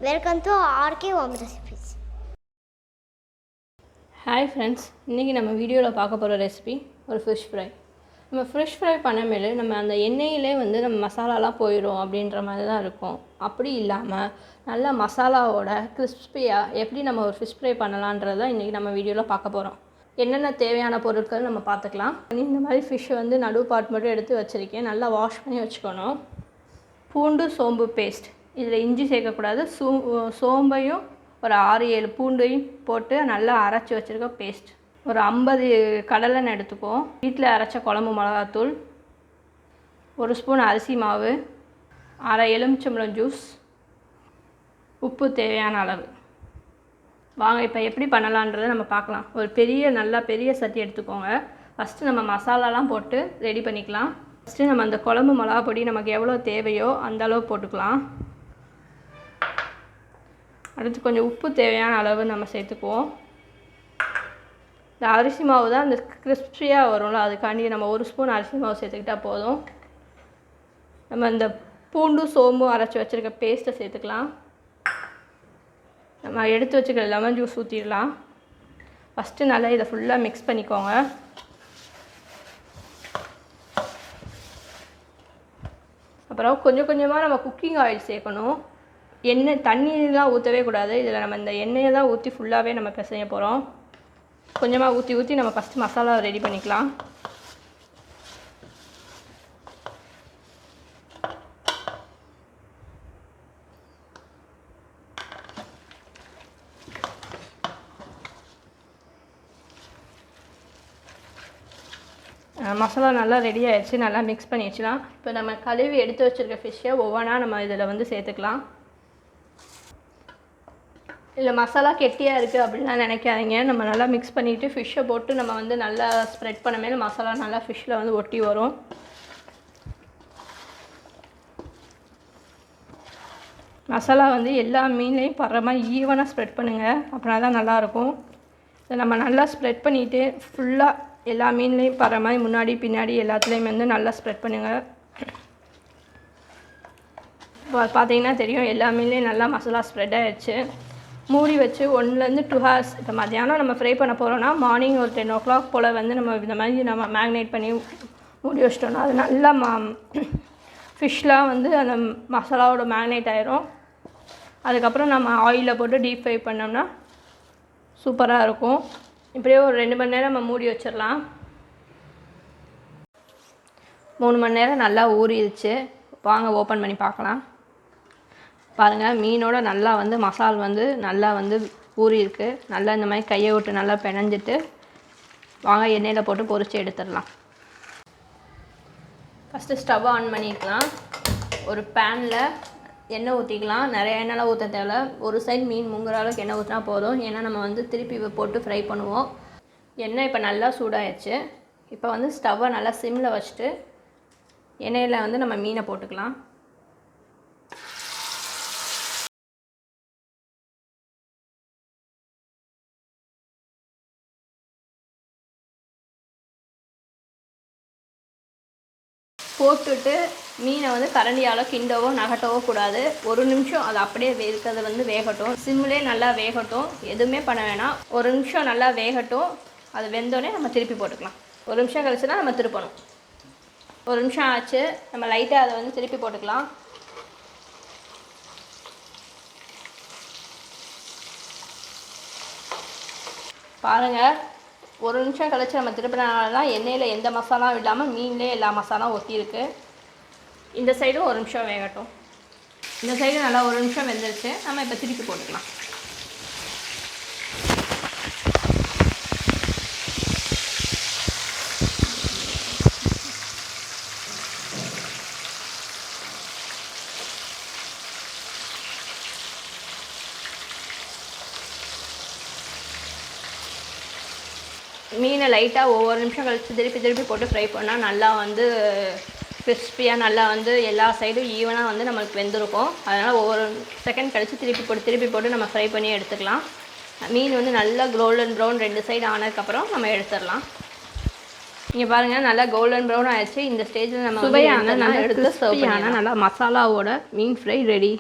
Welcome to RKHR recipes. Hi friends, இன்றைக்கி நம்ம வீடியோவில் பார்க்க போகிற ரெசிபி ஒரு ஃபிஷ் ஃப்ரை. நம்ம ஃபிஷ் ஃப்ரை பண்ணமேலே நம்ம அந்த எண்ணெயிலே வந்து நம்ம மசாலாலாம் போயிடும் அப்படின்ற மாதிரி தான் இருக்கும். அப்படி இல்லாமல் நல்லா மசாலாவோட கிறிஸ்பியாக எப்படி நம்ம ஒரு ஃபிஷ் ஃப்ரை பண்ணலான்றதை இன்றைக்கி நம்ம வீடியோவில் பார்க்க போகிறோம். என்னென்ன தேவையான பொருட்கள் நம்ம பார்த்துக்கலாம். இந்த மாதிரி ஃபிஷ்ஷை வந்து நடு பார்ட் மட்டும் எடுத்து வச்சுருக்கேன். நல்லா வாஷ் பண்ணி வச்சுக்கணும். பூண்டு சோம்பு பேஸ்ட், இதில் இஞ்சி சேர்க்கக்கூடாது. சோம்பையும் ஒரு 6-7 பூண்டையும் போட்டு நல்லா அரைச்சி வச்சுருக்க பேஸ்ட். ஒரு 50 கடலெண்ணெய் எடுத்துக்குவோம். வீட்டில் அரைச்ச குழம்பு மிளகாத்தூள், 1 ஸ்பூன் அரிசி மாவு, அரை எலுமிச்சம்பழம் ஜூஸ், உப்பு தேவையான அளவு. வாங்க இப்போ எப்படி பண்ணலான்றதை நம்ம பார்க்கலாம். ஒரு பெரிய சட்டி எடுத்துக்கோங்க. ஃபஸ்ட்டு நம்ம மசாலாலாம் போட்டு ரெடி பண்ணிக்கலாம். ஃபஸ்ட்டு நம்ம அந்த குழம்பு மிளகா பொடி நமக்கு எவ்வளோ தேவையோ அந்த அளவு போட்டுக்கலாம். அடுத்து கொஞ்சம் உப்பு தேவையான அளவு நம்ம சேர்த்துக்குவோம். இந்த அரிசி மாவு தான் இந்த கிறிஸ்பியாக வரும்ல, அதுக்காண்டி நம்ம 1 ஸ்பூன் அரிசி மாவு சேர்த்துக்கிட்டால் போதும். நம்ம இந்த பூண்டும் சோம்பும் அரைச்சி வச்சுருக்க பேஸ்ட்டை சேர்த்துக்கலாம். நம்ம எடுத்து வச்சுக்கிற லெமன் ஜூஸ் ஊற்றிடலாம். ஃபஸ்ட்டு நல்லா இதை ஃபுல்லாக மிக்ஸ் பண்ணிக்கோங்க. அப்புறம் கொஞ்சம் கொஞ்சமாக நம்ம குக்கிங் ஆயில் சேர்க்கணும். எண்ணெய் தண்ணியெலாம் ஊற்றவே கூடாது. இதில் நம்ம இந்த எண்ணெயை தான் ஊற்றி ஃபுல்லாகவே நம்ம பிசைய போகிறோம். கொஞ்சமாக ஊற்றி நம்ம ஃபஸ்ட்டு மசாலா ரெடி பண்ணிக்கலாம். மசாலா நல்லா ரெடி ஆகிடுச்சு. நல்லா மிக்ஸ் பண்ணி வச்சுலாம். இப்போ நம்ம கழுவி எடுத்து வச்சுருக்க ஃபிஷ்ஷை ஒவ்வொன்றா நம்ம இதில் வந்து சேர்த்துக்கலாம். இல்லை மசாலா கெட்டியாக இருக்குது அப்படின்லாம் நினைக்காதீங்க. நம்ம நல்லா மிக்ஸ் பண்ணிவிட்டு ஃபிஷ்ஷை போட்டு நம்ம வந்து நல்லா ஸ்ப்ரெட் பண்ண மேலே மசாலா நல்லா ஃபிஷ்ஷில் வந்து ஒட்டி வரும். மசாலா வந்து எல்லா மீன்லேயும் படுற மாதிரி ஈவனாக ஸ்ப்ரெட் பண்ணுங்கள். அப்படின்னா தான் நல்லாயிருக்கும். இதை நம்ம நல்லா ஸ்ப்ரெட் பண்ணிவிட்டு ஃபுல்லாக எல்லா மீன்லேயும் படுற மாதிரி முன்னாடி பின்னாடி எல்லாத்துலேயும் வந்து நல்லா ஸ்ப்ரெட் பண்ணுங்கள். பார்த்தீங்கன்னா தெரியும், எல்லா மீன்லேயும் நல்லா மசாலா ஸ்ப்ரெட் ஆகிடுச்சு. மூடி வச்சு 1 to 2 hours. இப்போ மத்தியானம் நம்ம ஃப்ரை பண்ண போகிறோன்னா மார்னிங் ஒரு 10 o'clock போல் வந்து நம்ம இந்த மாதிரி நம்ம மேக்னேட் பண்ணி மூடி வச்சிட்டோன்னா அது நல்லா ஃபிஷ்லாம் வந்து அந்த மசாலாவோட மேக்னேட் ஆயிரும். அதுக்கப்புறம் நம்ம ஆயிலில் போட்டு டீப் ஃப்ரை பண்ணோம்னா சூப்பராக இருக்கும். இப்படியே ஒரு 2 மணி நேரம் நம்ம மூடி வச்சிடலாம். 3 மணி நேரம் நல்லா ஊறிடுச்சு. வாங்க ஓப்பன் பண்ணி பார்க்கலாம். பாருங்கள், மீனோட நல்லா வந்து மசால் வந்து நல்லா வந்து ஊறியிருக்கு. நல்லா இந்த மாதிரி கையை விட்டு நல்லா பிணைஞ்சிட்டு வாங்க எண்ணெயில் போட்டு பொரித்து எடுத்துடலாம். ஃபஸ்ட்டு ஸ்டவ் ஆன் பண்ணிக்கலாம். ஒரு பேனில் எண்ணெய் ஊற்றிக்கலாம். நிறைய எண்ணெய்லாம் ஊற்ற தேவை. ஒரு சைடு மீன் முங்குற அளவுக்கு எண்ணெய் ஊற்றினா போதும். ஏன்னா நம்ம வந்து திருப்பி போட்டு ஃப்ரை பண்ணுவோம். எண்ணெய் இப்போ நல்லா சூடாகிடுச்சு. இப்போ வந்து ஸ்டவ்வை நல்லா சிம்மில் வச்சுட்டு எண்ணெயில் வந்து நம்ம மீனை போட்டுக்கலாம். போட்டுட்டு மீனை வந்து கரண்டியால் கிண்டவோ நகட்டவோ கூடாது. 1 நிமிஷம் அது அப்படியே இருக்கிறது வந்து வேகட்டும். சிம்மிலே நல்லா வேகட்டும். எதுவுமே பண்ண வேணாம். 1 நிமிஷம் நல்லா வேகட்டும். அது வெந்தோடனே நம்ம திருப்பி போட்டுக்கலாம். 1 நிமிஷம் கழிச்சு தான் நம்ம திருப்பணும். 1 நிமிஷம் ஆச்சு. நம்ம லைட்டாக அதை வந்து திருப்பி போட்டுக்கலாம். பாருங்கள், 1 நிமிஷம் கழிச்சு நம்ம திருப்பினால தான் எண்ணெயில் எந்த மசாலாவும் இல்லாமல் மீன்லேயே எல்லா மசாலாவும் ஒட்டியிருக்கு. இந்த சைடும் 1 நிமிஷம் வேகட்டும். இந்த சைடும் நல்லா 1 நிமிஷம் வெந்துருச்சு. நம்ம இப்போ திருப்பி போட்டுக்கலாம். மீனை லைட்டாக ஒவ்வொரு நிமிஷம் கழித்து திருப்பி போட்டு ஃப்ரை பண்ணால் நல்லா வந்து கிறிஸ்பியாக நல்லா வந்து எல்லா சைடும் ஈவனாக வந்து நம்மளுக்கு வெந்திருக்கும். அதனால் ஒவ்வொரு செகண்ட் கழித்து திருப்பி போட்டு நம்ம ஃப்ரை பண்ணி எடுத்துக்கலாம். மீன் வந்து நல்லா கோல்டன் ப்ரௌன் 2 சைடு ஆனதுக்கப்புறம் நம்ம எடுத்துடலாம். இங்கே பாருங்கள், நல்லா கோல்டன் ப்ரௌன் ஆயிடுச்சு. இந்த ஸ்டேஜில் நம்ம சுவையான நல்லா எடுத்து சர்வ் பண்ணிடலாம். நல்லா மசாலாவோட மீன் ஃப்ரை ரெடி.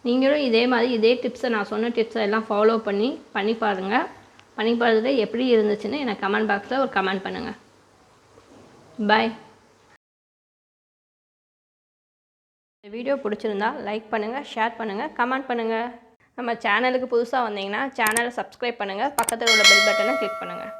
நீங்களும் இதே மாதிரி இதே டிப்ஸை நான் சொன்ன டிப்ஸை எல்லாம் ஃபாலோ பண்ணி பாருங்கள். பண்ணி பார்த்துட்டு எப்படி இருந்துச்சுன்னு எனக்கு கமெண்ட் பாக்ஸில் ஒரு கமெண்ட் பண்ணுங்கள். பாய். இந்த வீடியோ பிடிச்சிருந்தா லைக் பண்ணுங்கள், ஷேர் பண்ணுங்கள், கமெண்ட் பண்ணுங்கள். நம்ம சேனலுக்கு புதுசாக வந்தீங்கன்னா சேனலை சப்ஸ்கிரைப் பண்ணுங்கள், பக்கத்தில் உள்ள பெல் பட்டனை கிளிக் பண்ணுங்கள்.